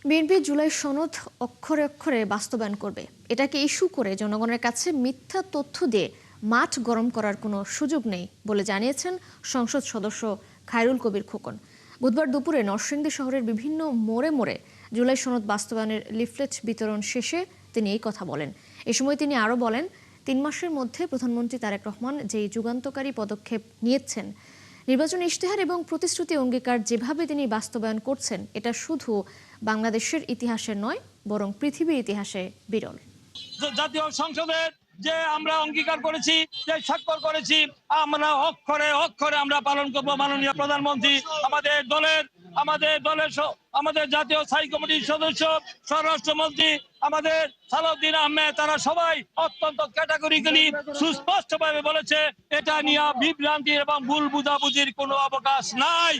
BNP July সনদ অক্ষরে অক্ষরে বাস্তবায়ন করবে, এটাকে ইস্যু করে জনগণের কাছে মিথ্যা তথ্য দিয়ে মাঠ গরম করার কোনো সুযোগ নেই বলে জানিয়েছেন সংসদ সদস্য খায়রুল কবির খোকন। বুধবার দুপুরে নরসিংদী শহরের বিভিন্ন মোড়ে মোড়ে জুলাই সনদ বাস্তবায়নের লিফলেট বিতরণ শেষে তিনি এই কথা বলেন। এ সময় তিনি আরও বলেন, ৩ মাসের মধ্যে প্রধানমন্ত্রী তারেক রহমান যেই যুগান্তকারী পদক্ষেপ নিয়েছেন, নির্বাচন ইশতেহার এবং প্রতিশ্রুতি অঙ্গীকার যেভাবে তিনি বাস্তবায়ন করছেন, এটা শুধু বাংলাদেশের ইতিহাসে নয় বরং পৃথিবীর ইতিহাসে বিরল। জাতীয় সংসদের যে আমরা অঙ্গীকার করেছি, যে স্বাক্ষর করেছি, আমরা অক্ষরে অক্ষরে আমরা পালন করব। মাননীয় প্রধানমন্ত্রী আমাদের জাতীয় স্থায়ী কমিটির সদস্য, স্বরাষ্ট্রমন্ত্রী আমাদের সালাউদ্দিন আহমেদ, তারা সবাই অত্যন্ত ক্যাটাগরিক্যালি সুস্পষ্টভাবে বলেছে, এটা নিয়ে বিভ্রান্তি এবং ভুল বুঝাবুঝির কোনো অবকাশ নাই।